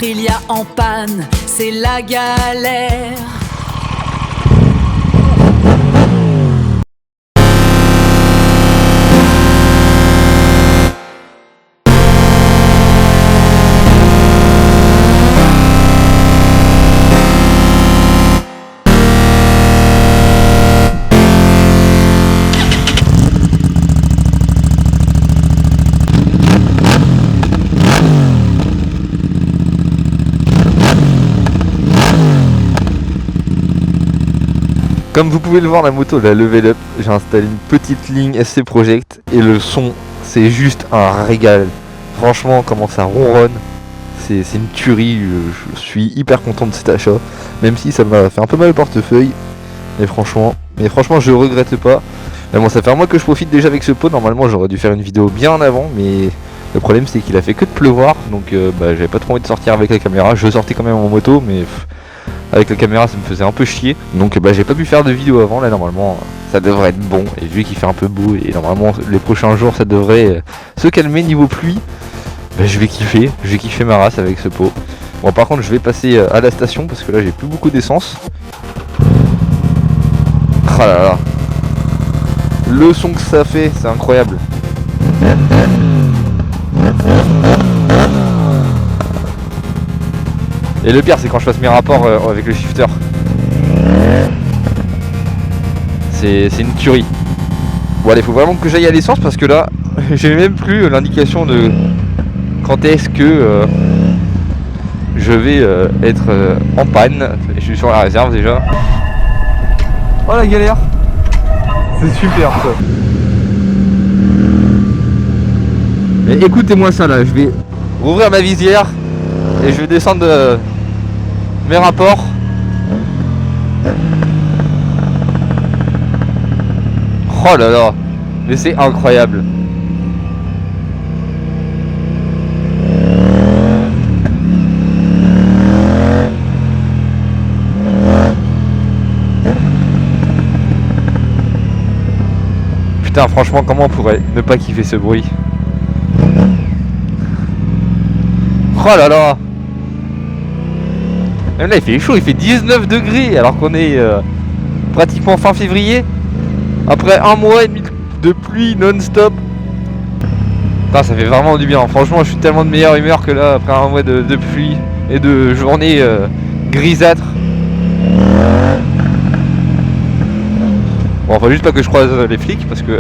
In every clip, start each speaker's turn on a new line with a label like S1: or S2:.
S1: Aprilia en panne, c'est la galère.
S2: Comme vous pouvez le voir, la moto elle a level up. J'ai installé une petite ligne SC Project et le son c'est juste un régal. Franchement comment ça ronronne, c'est une tuerie. Je suis hyper content de cet achat, même si ça m'a fait un peu mal au portefeuille. Mais franchement je regrette pas. Mais bon, ça fait un mois que je profite déjà avec ce pot. Normalement j'aurais dû faire une vidéo bien en avant, mais le problème c'est qu'il a fait que de pleuvoir. Donc j'avais pas trop envie de sortir avec la caméra. Je sortais quand même en moto, mais avec la caméra ça me faisait un peu chier. Donc j'ai pas pu faire de vidéo avant. Là normalement ça devrait être bon. Et vu qu'il fait un peu beau et normalement les prochains jours ça devrait se calmer niveau pluie, je vais kiffer ma race avec ce pot. Bon par contre je vais passer à la station parce que là j'ai plus beaucoup d'essence. Oh là là, le son que ça fait c'est incroyable. Et le pire c'est quand je fasse mes rapports avec le shifter. C'est une tuerie. Bon allez, faut vraiment que j'aille à l'essence parce que là j'ai même plus l'indication de quand est-ce que je vais être en panne. Je suis sur la réserve déjà. Oh la galère. C'est super ça. Mais écoutez-moi ça là, je vais ouvrir ma visière et je vais descendre mes rapports. Oh là là, mais c'est incroyable. Putain, franchement, comment on pourrait ne pas kiffer ce bruit? Oh là là. Même là il fait chaud, il fait 19 degrés alors qu'on est pratiquement fin février. Après un mois et demi de pluie non-stop. Putain, ça fait vraiment du bien. Franchement je suis tellement de meilleure humeur que là après un mois de pluie et de journées grisâtres. Bon, faut juste pas que je croise les flics parce que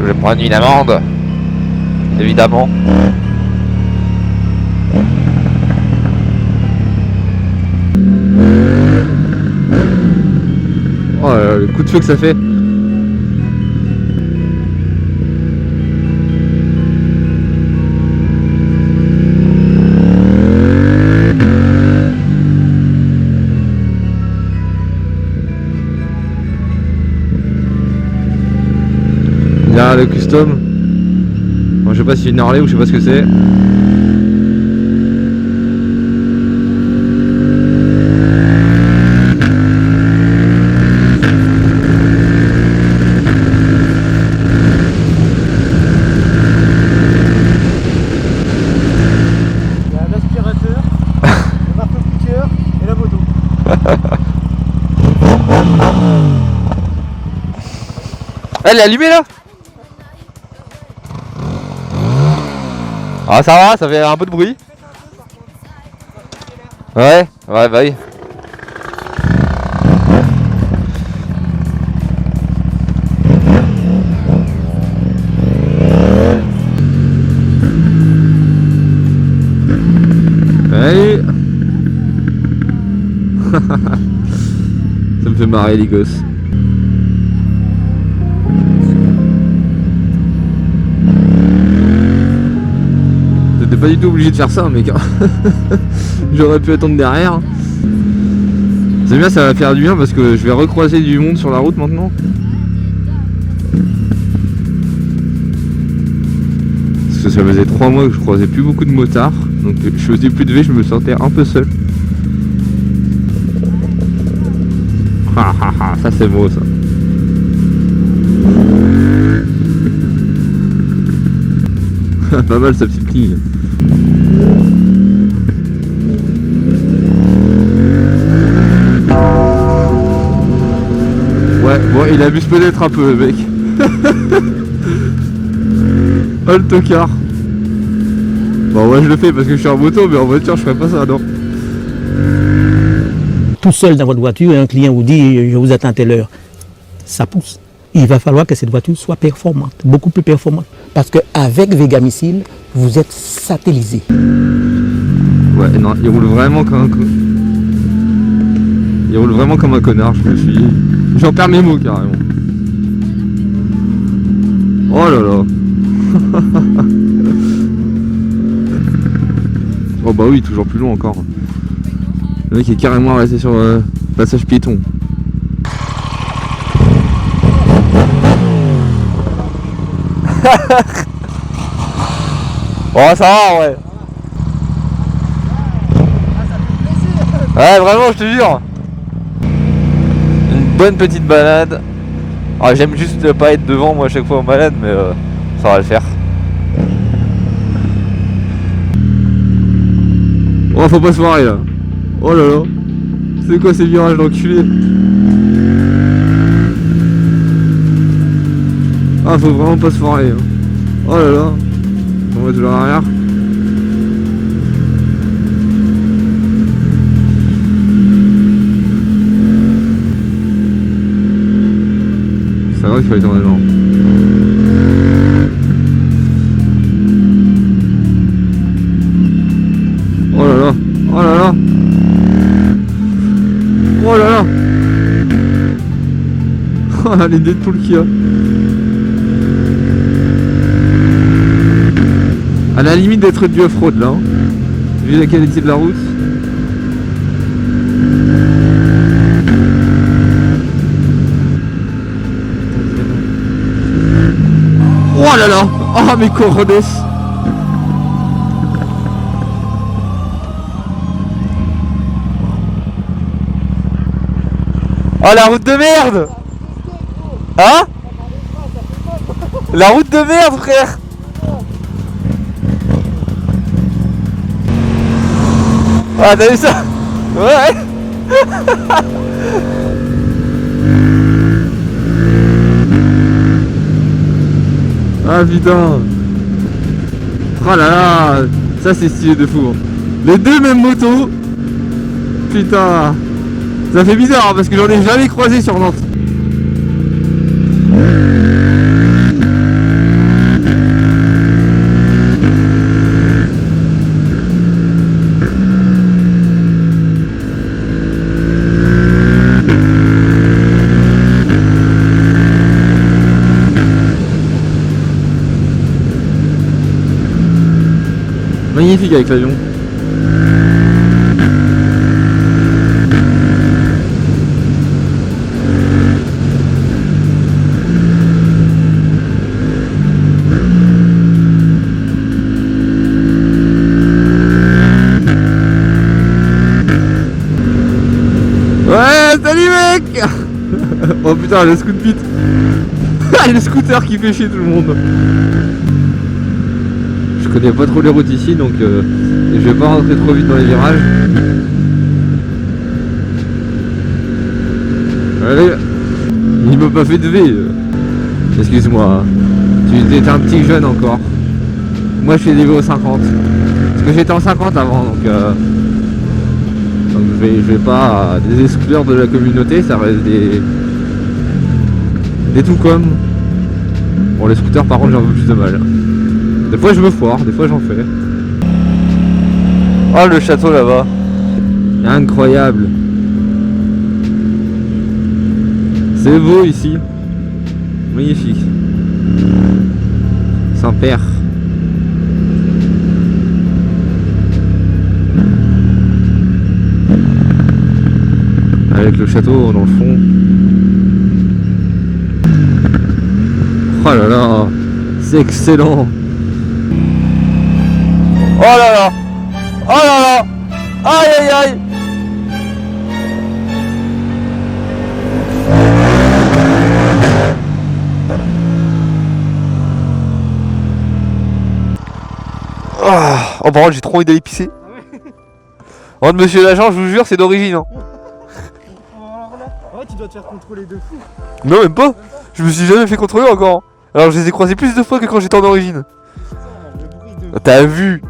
S2: je vais prendre une amende. Évidemment. Oh là là, le coup de feu que ça fait. Là le custom. Bon, je sais pas si c'est une Harley ou je sais pas ce que c'est. Elle est allumée là. Ah ça va, ça fait un peu de bruit. Ouais, bah oui. Allez. Ça me fait marrer les gosses. J'étais pas du tout obligé de faire ça mec. J'aurais pu attendre derrière. C'est bien, ça va faire du bien parce que je vais recroiser du monde sur la route maintenant. Parce que ça faisait 3 mois que je croisais plus beaucoup de motards. Donc je faisais plus de V, je me sentais un peu seul. Ah ah ah, ça c'est beau ça. Pas mal sa petite ligne. Ouais, bon, il abuse peut-être un peu, le mec. Oh, le tocard. Bon, moi je le fais parce que je suis en moto, mais en voiture, je ferais pas ça, non.
S3: Tout seul dans votre voiture et un client vous dit je vous attends à telle heure, ça pousse. Il va falloir que cette voiture soit performante, beaucoup plus performante. Parce qu'avec Vegamissile, vous êtes satellisé.
S2: Ouais, non, il roule vraiment comme un Il roule vraiment comme un connard, je me suis... J'en perds mes mots carrément. Oh là là. Oh bah oui, toujours plus long encore. Le mec est carrément resté sur le passage piéton. Oh ça va ouais. Ouais vraiment je te jure. Une bonne petite balade. Ah, j'aime juste pas être devant moi à chaque fois en balade mais ça va le faire. Oh faut pas se foirer là. Oh là là. C'est quoi ces virages d'enculé? Ah faut vraiment pas se foirer hein. Oh là là. On va toujours arrière. C'est vrai qu'il faut être en avant. Oh là là. Oh là là. Oh là là. Oh là les Deadpool qu'il y a. À la limite d'être du off-road là, hein. Vu la qualité de la route. Oh là là. Oh mes cojones. Oh la route de merde. Hein? La route de merde frère. Ah t'as vu ça? Ouais. Ah putain. Oh là là. Ça c'est stylé de fou. Les deux mêmes motos. Putain. Ça fait bizarre hein, parce que j'en ai jamais croisé sur Nantes. Magnifique avec l'avion. Ouais, salut mec. Oh putain, le scoot pit. Le scooter qui fait chier tout le monde. Je connais pas trop les routes ici donc je vais pas rentrer trop vite dans les virages. Allez. Il m'a pas fait de V. Excuse-moi. Tu étais un petit jeune encore. Moi je fais des V au 50. Parce que j'étais en 50 avant donc je vais pas des exclure de la communauté, ça reste des tout comme. Bon les scooters par contre j'ai un peu plus de mal. Des fois je me foire, des fois j'en fais. Oh le château là-bas. Incroyable. C'est beau ici. Magnifique. Saint-Père. Avec le château dans le fond. Oh là là. C'est excellent. Oh là là. Oh là là. Aïe aïe aïe. Oh par contre j'ai trop envie d'aller pisser. Oh monsieur l'agent je vous jure c'est d'origine hein.
S4: vrai, tu dois te faire contrôler de fou.
S2: Non, même pas. Je me suis jamais fait contrôler encore. Alors je les ai croisés plus de fois que quand j'étais en origine.
S4: Le bruit de...
S2: T'as vu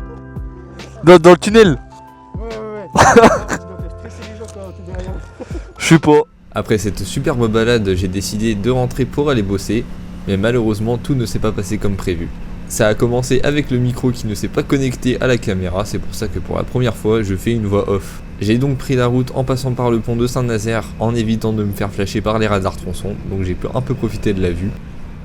S2: dans le tunnel.
S4: Ouais. Tu dois faire stresser les gens quand t'es derrière.
S2: Je sais pas.
S5: Après cette superbe balade, j'ai décidé de rentrer pour aller bosser, mais malheureusement tout ne s'est pas passé comme prévu. Ça a commencé avec le micro qui ne s'est pas connecté à la caméra, c'est pour ça que pour la première fois je fais une voix off. J'ai donc pris la route en passant par le pont de Saint-Nazaire en évitant de me faire flasher par les radars tronçons, donc j'ai pu un peu profiter de la vue.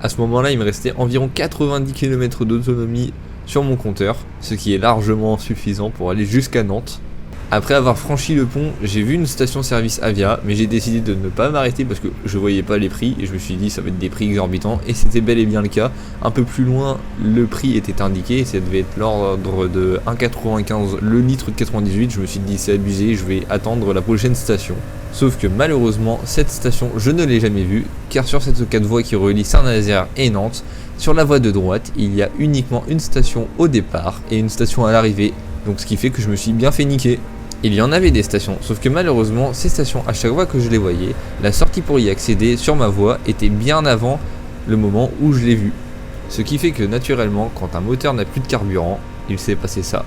S5: À ce moment là il me restait environ 90 km d'autonomie sur mon compteur, ce qui est largement suffisant pour aller jusqu'à Nantes. Après avoir franchi le pont, j'ai vu une station-service Avia, mais j'ai décidé de ne pas m'arrêter parce que je voyais pas les prix et je me suis dit ça va être des prix exorbitants, et c'était bel et bien le cas. Un peu plus loin, le prix était indiqué et ça devait être l'ordre de 1,95 le litre de 98. Je me suis dit c'est abusé, je vais attendre la prochaine station. Sauf que malheureusement, cette station je ne l'ai jamais vue, car sur cette 4 voies qui relie Saint-Nazaire et Nantes, sur la voie de droite, il y a uniquement une station au départ et une station à l'arrivée, donc ce qui fait que je me suis bien fait niquer. Il y en avait des stations, sauf que malheureusement, ces stations, à chaque fois que je les voyais, la sortie pour y accéder sur ma voie était bien avant le moment où je l'ai vue. Ce qui fait que naturellement, quand un moteur n'a plus de carburant, il s'est passé ça.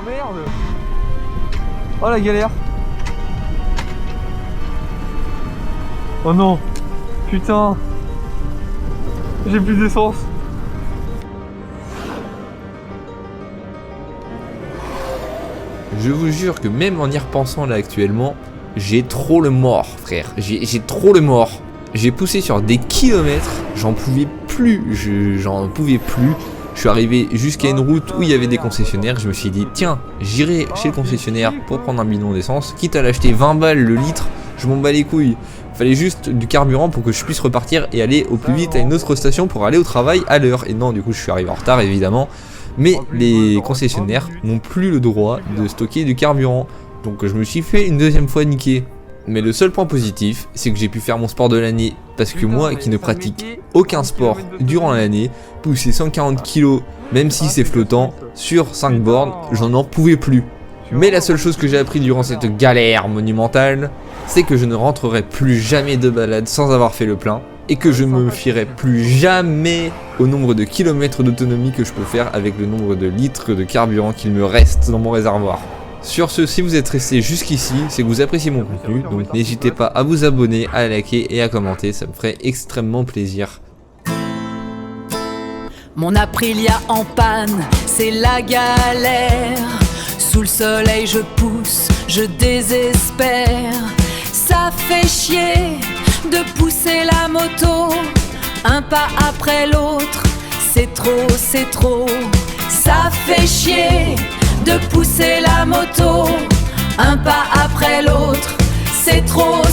S2: Oh merde. Oh la galère. Oh non. Putain. J'ai plus d'essence.
S5: Je vous jure que même en y repensant là actuellement, j'ai trop le mort, frère. J'ai trop le mort. J'ai poussé sur des kilomètres, j'en pouvais plus, Je suis arrivé jusqu'à une route où il y avait des concessionnaires, je me suis dit tiens, j'irai chez le concessionnaire pour prendre un bidon d'essence, quitte à l'acheter 20 balles le litre, je m'en bats les couilles. Fallait juste du carburant pour que je puisse repartir et aller au plus vite à une autre station pour aller au travail à l'heure. Et non, du coup je suis arrivé en retard évidemment, mais les concessionnaires n'ont plus le droit de stocker du carburant, donc je me suis fait une deuxième fois niquer. Mais le seul point positif, c'est que j'ai pu faire mon sport de l'année, parce que moi qui ne pratique aucun sport durant l'année, pousser 140 kg, même si c'est flottant, sur 5 bornes, j'en en pouvais plus. Mais la seule chose que j'ai appris durant cette galère monumentale, c'est que je ne rentrerai plus jamais de balade sans avoir fait le plein, et que je me fierai plus jamais au nombre de kilomètres d'autonomie que je peux faire avec le nombre de litres de carburant qu'il me reste dans mon réservoir. Sur ce, si vous êtes resté jusqu'ici, c'est que vous appréciez mon contenu, donc n'hésitez pas à vous abonner, à liker et à commenter, ça me ferait extrêmement plaisir.
S1: Mon Aprilia en panne, c'est la galère. Sous le soleil je pousse, je désespère. Ça fait chier de pousser la moto, un pas après l'autre, c'est trop. Ça fait chier de pousser la moto, un pas après l'autre, c'est trop.